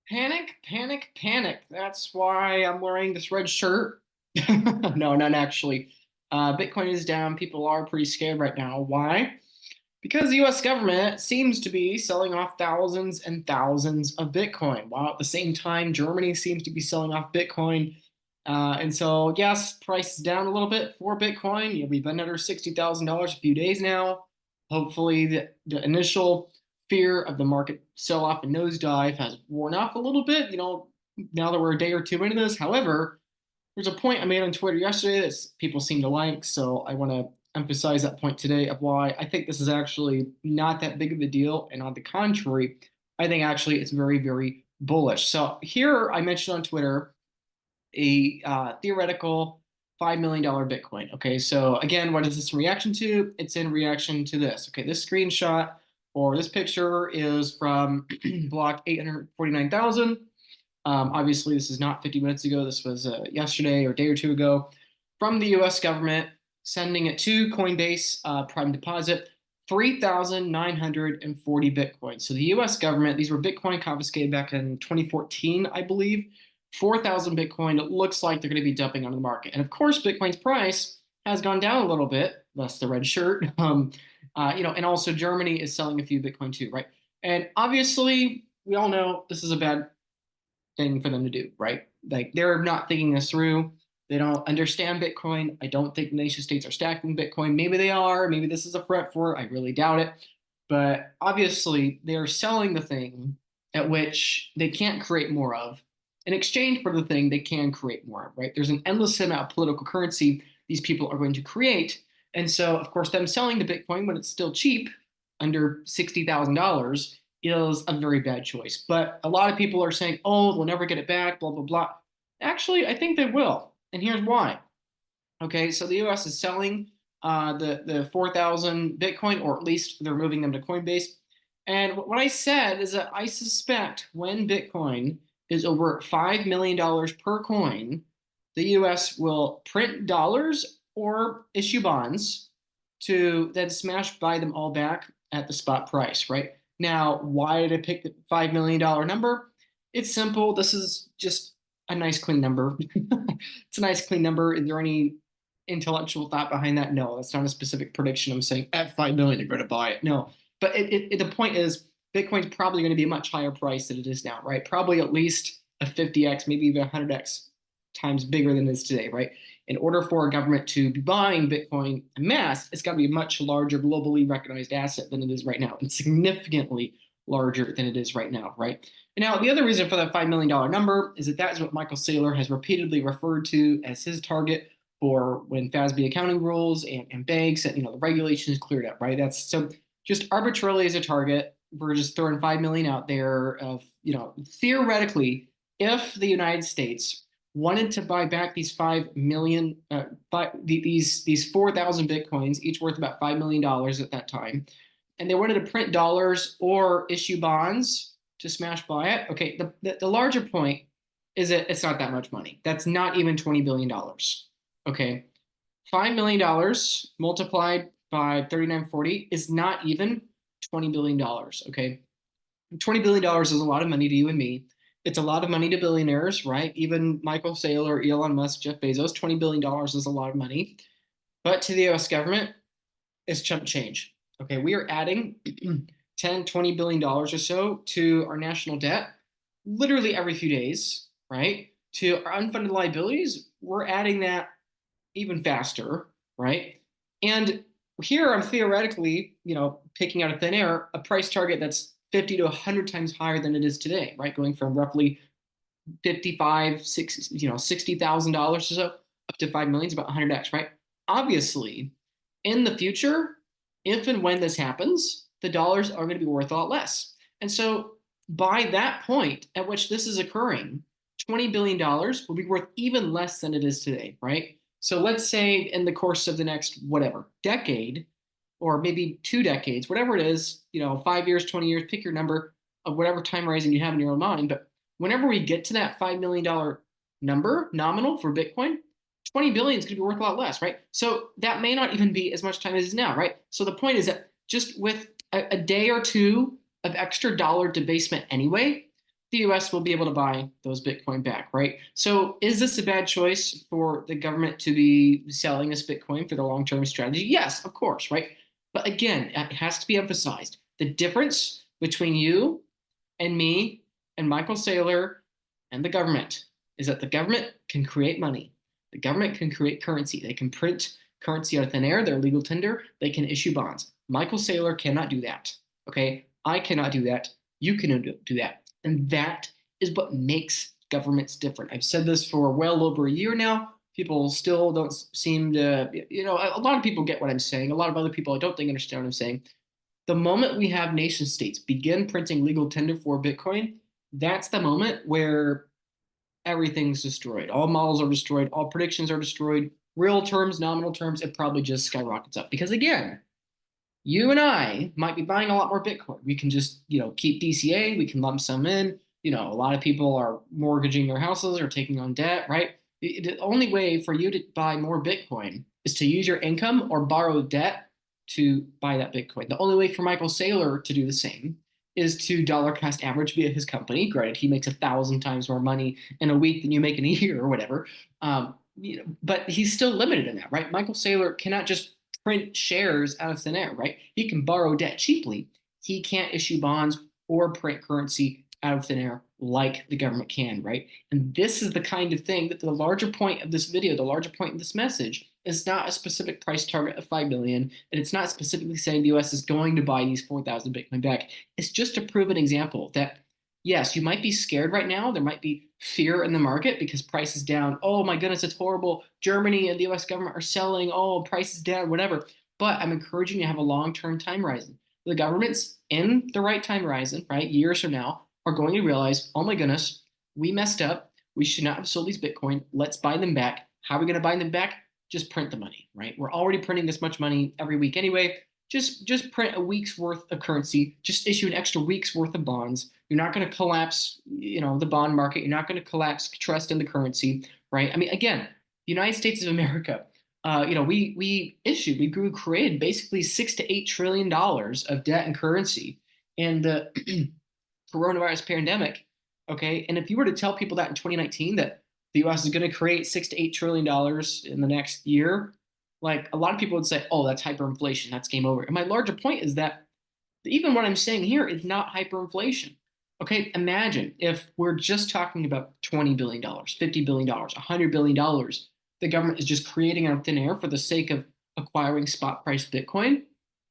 Panic, panic, panic. That's why I'm wearing this red shirt. No, not actually. Bitcoin is down. People are pretty scared right now. Why? Because the US government seems to be selling off thousands and thousands of Bitcoin, while at the same time, Germany seems to be selling off Bitcoin. And so, yes, price is down a little bit for Bitcoin. We've been under $60,000 a few days now. Hopefully, the initial fear of the market sell off and nosedive has worn off a little bit, now that we're a day or two into this. However, there's a point I made on Twitter yesterday that people seem to like, so I want to emphasize that point today of why I think this is actually not that big of a deal. And on the contrary, I think actually it's very, very bullish. So here I mentioned on Twitter a theoretical $5 million Bitcoin. Okay, so again, what is this in reaction to? It's in reaction to this. Okay, this screenshot or this picture is from block 849,000. Obviously, this is not 50 minutes ago. This was yesterday or a day or two ago from the US government sending it to Coinbase Prime Deposit, 3,940 Bitcoin. So the US government, these were Bitcoin confiscated back in 2014, I believe. 4,000 Bitcoin, it looks like they're going to be dumping onto the market. And of course, Bitcoin's price has gone down a little bit, thus the red shirt. And also Germany is selling a few Bitcoin too, right? And obviously, we all know this is a bad thing for them to do, right? Like they're not thinking this through. They don't understand Bitcoin. I don't think nation states are stacking Bitcoin. Maybe they are. Maybe this is a threat for it. I really doubt it. But obviously, they're selling the thing at which they can't create more of in exchange for the thing they can create more of, right? There's an endless amount of political currency these people are going to create. And so, of course, them selling the Bitcoin when it's still cheap, under $60,000, is a very bad choice. But a lot of people are saying, oh, they'll never get it back, blah, blah, blah. Actually, I think they will. And here's why. Okay, so the US is selling the 4,000 Bitcoin, or at least they're moving them to Coinbase. And what I said is that I suspect when Bitcoin is over $5 million per coin, the US will print dollars or issue bonds to then smash buy them all back at the spot price, right? Now, why did I pick the $5 million number? It's simple. This is just a nice, clean number. It's a nice, clean number. Is there any intellectual thought behind that? No, that's not a specific prediction. I'm saying at 5 million, you're going to buy it. No, but the point is, Bitcoin's probably going to be a much higher price than it is now, right? Probably at least a 50x, maybe even 100x times bigger than it is today, right? In order for a government to be buying Bitcoin en masse, it's got to be a much larger, globally recognized asset than it is right now, and significantly larger than it is right now, right? And now, the other reason for that $5 million number is that that's what Michael Saylor has repeatedly referred to as his target for when FASB accounting rules and banks and the regulations cleared up, right? That's so just arbitrarily as a target. We're just throwing 5 million out there of, theoretically, if the United States wanted to buy back these 5 million, these 4,000 Bitcoins, each worth about $5 million at that time, and they wanted to print dollars or issue bonds to smash buy it. Okay, the larger point is that it's not that much money. That's not even $20 billion. Okay, $5 million multiplied by 3940 is not even $20 billion. Okay, $20 billion is a lot of money to you and me. It's a lot of money to billionaires, right? Even Michael Saylor, Elon Musk, Jeff Bezos, $20 billion is a lot of money. But to the US government, it's chump change. Okay, we are adding 10, $20 billion or so to our national debt literally every few days, right? To our unfunded liabilities, we're adding that even faster, right? And here I'm theoretically, picking out of thin air a price target that's 50 to 100 times higher than it is today, right? Going from roughly 55, 60, $60,000 or so up to 5 million is about 100x, right? Obviously, in the future, if and when this happens, the dollars are going to be worth a lot less. And so by that point at which this is occurring, $20 billion will be worth even less than it is today, right? So let's say in the course of the next whatever decade, or maybe 2 decades, whatever it is, 5 years, 20 years, pick your number of whatever time horizon you have in your own mind. But whenever we get to that $5 million number nominal for Bitcoin, 20 billion is going to be worth a lot less, right? So that may not even be as much time as it is now, right? So the point is that just with a day or two of extra dollar debasement anyway, the US will be able to buy those Bitcoin back, right? So is this a bad choice for the government to be selling this Bitcoin for the long-term strategy? Yes, of course, right? But again, it has to be emphasized. The difference between you and me and Michael Saylor and the government is that the government can create money. The government can create currency. They can print currency out of thin air, their legal tender. They can issue bonds. Michael Saylor cannot do that. Okay, I cannot do that. You can do that. And that is what makes governments different. I've said this for well over a year now. People still don't seem to, a lot of people get what I'm saying. A lot of other people I don't think understand what I'm saying. The moment we have nation states begin printing legal tender for Bitcoin, that's the moment where everything's destroyed. All models are destroyed. All predictions are destroyed. Real terms, nominal terms, it probably just skyrockets up. Because again, you and I might be buying a lot more Bitcoin. We can just, keep DCA. We can lump some in. A lot of people are mortgaging their houses or taking on debt, right? The only way for you to buy more Bitcoin is to use your income or borrow debt to buy that Bitcoin. The only way for Michael Saylor to do the same is to dollar cost average via his company. Granted, he makes 1,000 times more money in a week than you make in a year or whatever. But he's still limited in that, right? Michael Saylor cannot just print shares out of thin air, right? He can borrow debt cheaply. He can't issue bonds or print currency out of thin air like the government can, right? And this is the kind of thing that the larger point of this video, the larger point of this message is not a specific price target of 5 million, and it's not specifically saying the US is going to buy these 4,000 Bitcoin back. It's just to prove an example that yes, you might be scared right now. There might be fear in the market because price is down. Oh my goodness, it's horrible. Germany and the US government are selling. Oh, price is down, whatever. But I'm encouraging you to have a long-term time horizon. The government's in the right time horizon, right? Years from now, are going to realize, oh my goodness, we messed up. We should not have sold these Bitcoin. Let's buy them back. How are we going to buy them back? Just print the money, right? We're already printing this much money every week anyway. Just print a week's worth of currency. Just issue an extra week's worth of bonds. You're not going to collapse, the bond market. You're not going to collapse trust in the currency, right? I mean, again, the United States of America, we created basically $6 to $8 trillion of debt and currency, and the coronavirus pandemic. Okay, and if you were to tell people that in 2019 that the U.S. is going to create $6 to $8 trillion in the next year, like a lot of people would say, "Oh, that's hyperinflation. That's game over." And my larger point is that even what I'm saying here is not hyperinflation. Okay, imagine if we're just talking about $20 billion, $50 billion, $100 billion. The government is just creating out of thin air for the sake of acquiring spot price Bitcoin.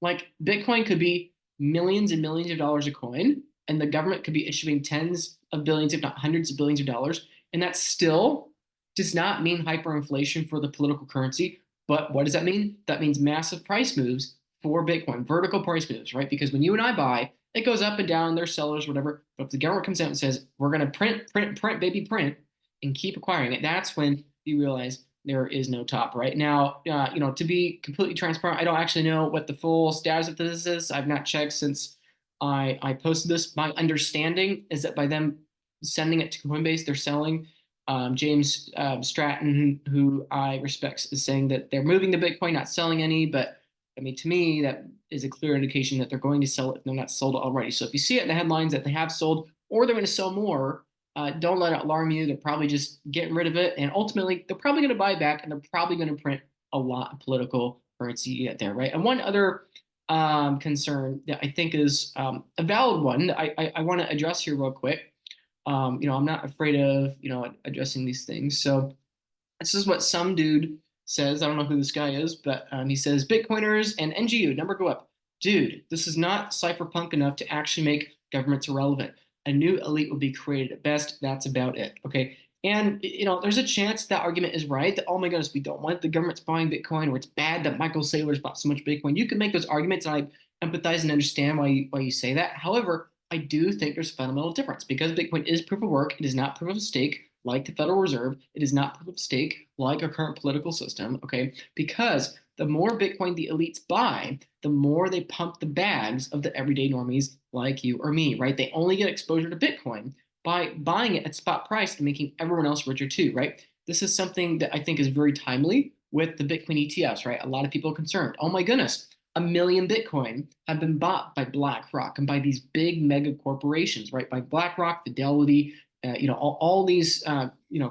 Like Bitcoin could be millions and millions of dollars a coin, and the government could be issuing tens of billions, if not hundreds of billions of dollars. And that still does not mean hyperinflation for the political currency. But what does that mean? That means massive price moves for Bitcoin, vertical price moves, right? Because when you and I buy, it goes up and down, there's sellers, whatever. But if the government comes out and says, we're going to print, baby, print, and keep acquiring it, that's when you realize there is no top right now. To be completely transparent, I don't actually know what the full status of this is. I've not checked since I posted this. My understanding is that by them sending it to Coinbase, they're selling. James Stratton, who I respect, is saying that they're moving the Bitcoin, not selling any. But I mean, to me, that is a clear indication that they're going to sell it if they're not sold already. So if you see it in the headlines that they have sold or they're going to sell more, don't let it alarm you. They're probably just getting rid of it. And ultimately, they're probably going to buy back and they're probably going to print a lot of political currency there, right? And one other concern that I think is a valid one that I want to address here real quick. I'm not afraid of, addressing these things. So this is what some dude says. I don't know who this guy is, but he says Bitcoiners and NGU number go up. Dude, this is not cypherpunk enough to actually make governments irrelevant. A new elite will be created at best. That's about it. Okay. And, there's a chance that argument is right that, oh my goodness, we don't want the government's buying Bitcoin, or it's bad that Michael Saylor's bought so much Bitcoin. You can make those arguments, and I empathize and understand why you say that. However, I do think there's a fundamental difference because Bitcoin is proof of work. It is not proof of stake like the Federal Reserve. It is not proof of stake like our current political system. Okay. Because the more Bitcoin the elites buy, the more they pump the bags of the everyday normies like you or me, right? They only get exposure to Bitcoin by buying it at spot price and making everyone else richer too, right? This is something that I think is very timely with the Bitcoin ETFs, right? A lot of people are concerned. Oh my goodness, 1 million Bitcoin have been bought by BlackRock and by these big mega corporations, right? By BlackRock, Fidelity, all these,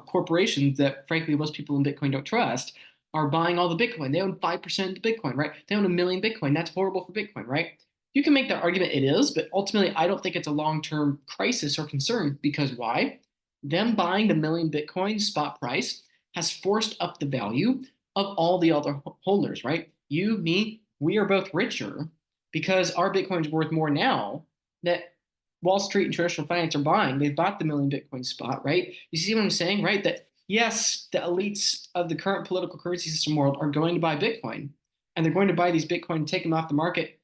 corporations that frankly most people in Bitcoin don't trust are buying all the Bitcoin. They own 5% of the Bitcoin, right? They own 1 million Bitcoin. That's horrible for Bitcoin, right? You can make that argument it is, but ultimately I don't think it's a long-term crisis or concern because why? Them buying the 1 million Bitcoin spot price has forced up the value of all the other holders, right? You, me, we are both richer because our Bitcoin's worth more now that Wall Street and traditional finance are buying. They've bought the 1 million Bitcoin spot, right? You see what I'm saying, right? That yes, the elites of the current political currency system world are going to buy Bitcoin and they're going to buy these Bitcoin and take them off the market,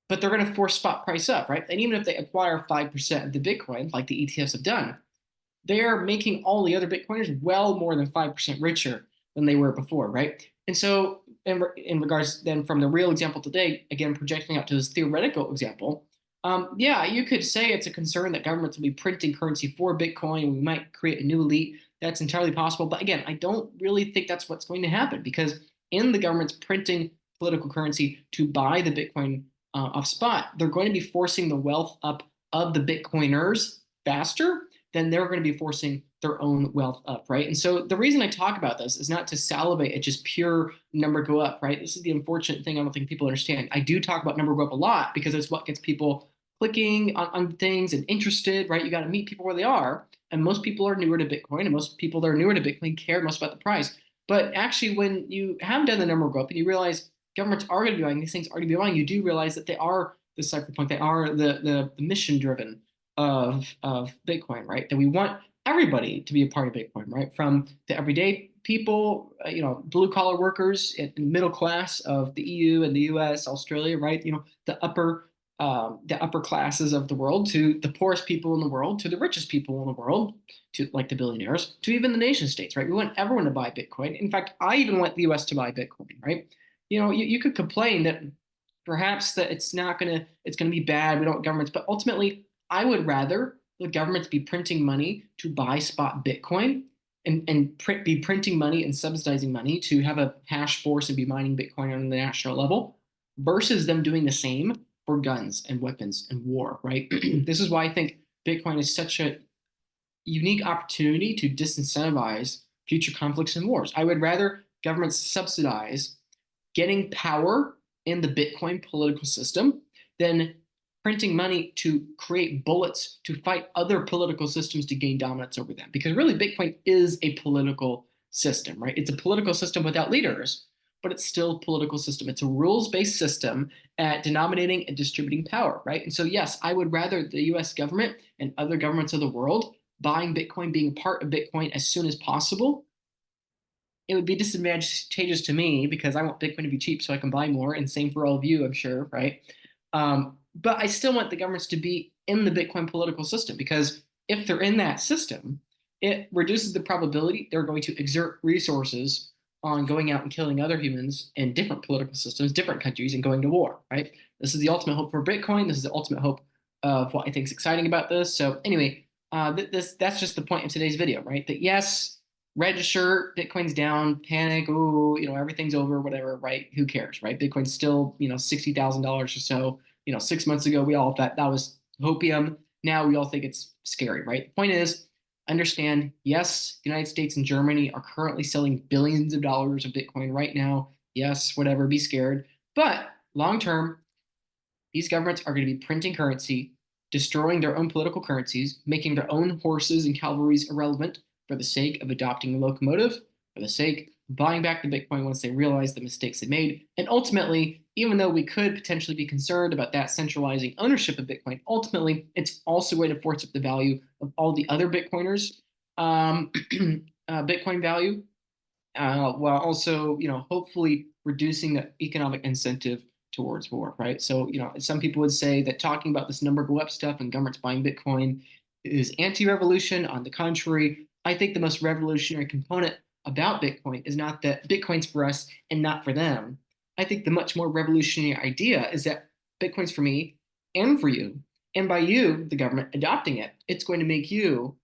but they're going to force spot price up, right? And even if they acquire 5% of the Bitcoin, like the ETFs have done, they're making all the other Bitcoiners well more than 5% richer than they were before, right? And so, in regards then from the real example today, again, projecting out to this theoretical example, yeah, you could say it's a concern that governments will be printing currency for Bitcoin. And we might create a new elite. That's entirely possible. But again, I don't really think that's what's going to happen because in the government's printing political currency to buy the Bitcoin off spot, they're going to be forcing the wealth up of the Bitcoiners faster then they're going to be forcing their own wealth up, right? And so the reason I talk about this is not to salivate at just pure number go up, right? This is the unfortunate thing I don't think people understand. I do talk about number go up a lot because it's what gets people clicking on things and interested, right? You got to meet people where they are. And most people are newer to Bitcoin, and most people that are newer to Bitcoin care most about the price. But actually, when you have done the number go up and you realize governments are going to be buying these things, are going to be buying, you do realize that they are the cypherpunk, they are the mission driven of Bitcoin, right? That we want everybody to be a part of Bitcoin, right? From the everyday people, blue collar workers, in the middle class of the EU and the US, Australia, right? The upper classes of the world to the poorest people in the world to the richest people in the world to like the billionaires to even the nation states, right? We want everyone to buy Bitcoin. In fact, I even want the US to buy Bitcoin, right? You could complain that perhaps that it's gonna be bad. We don't want governments, but ultimately I would rather the governments be printing money to buy spot Bitcoin and be printing money and subsidizing money to have a hash force and be mining Bitcoin on the national level versus them doing the same for guns and weapons and war, right? This is why I think Bitcoin is such a unique opportunity to disincentivize future conflicts and wars. I would rather governments subsidize getting power in the Bitcoin political system than printing money to create bullets to fight other political systems to gain dominance over them. Because really, Bitcoin is a political system, right? It's a political system without leaders, but it's still a political system. It's a rules-based system at denominating and distributing power, right? And so, yes, I would rather the US government and other governments of the world buying Bitcoin, being part of Bitcoin as soon as possible. It would be disadvantageous to me because I want Bitcoin to be cheap so I can buy more, and same for all of you, I'm sure, right? But I still want the governments to be in the Bitcoin political system because if they're in that system, it reduces the probability they're going to exert resources on going out and killing other humans in different political systems, different countries, and going to war, right? This is the ultimate hope for Bitcoin. This is the ultimate hope of what I think is exciting about this. So anyway, that's just the point of today's video, right? That yes, register, Bitcoin's down, panic, ooh, everything's over, whatever, right? Who cares, right? Bitcoin's still, $60,000 or so. 6 months ago, we all thought that was hopium. Now we all think it's scary, right? The point is, understand, yes, the United States and Germany are currently selling billions of dollars of Bitcoin right now. Yes, whatever, be scared. But long term, these governments are going to be printing currency, destroying their own political currencies, making their own horses and cavalries irrelevant for the sake of adopting a locomotive, for the sake of buying back the Bitcoin once they realize the mistakes they made. And ultimately, even though we could potentially be concerned about that centralizing ownership of Bitcoin, ultimately, it's also going to force up the value of all the other Bitcoiners, Bitcoin value, while also, hopefully reducing the economic incentive towards war, right? So, some people would say that talking about this number go up stuff and governments buying Bitcoin is anti-revolution. On the contrary, I think the most revolutionary component about Bitcoin is not that Bitcoin's for us and not for them. I think the much more revolutionary idea is that Bitcoin's for me and for you. And by you, the government, adopting it, it's going to make you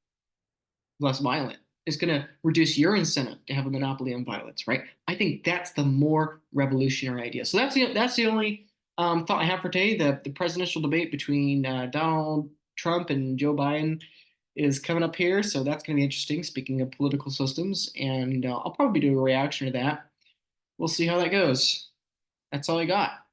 less violent. It's going to reduce your incentive to have a monopoly on violence, right? I think that's the more revolutionary idea. So that's the only Thought I have for today, the presidential debate between Donald Trump and Joe Biden is coming up here, so that's going to be interesting. Speaking of political systems, and I'll probably do a reaction to that. We'll see how that goes. That's all I got.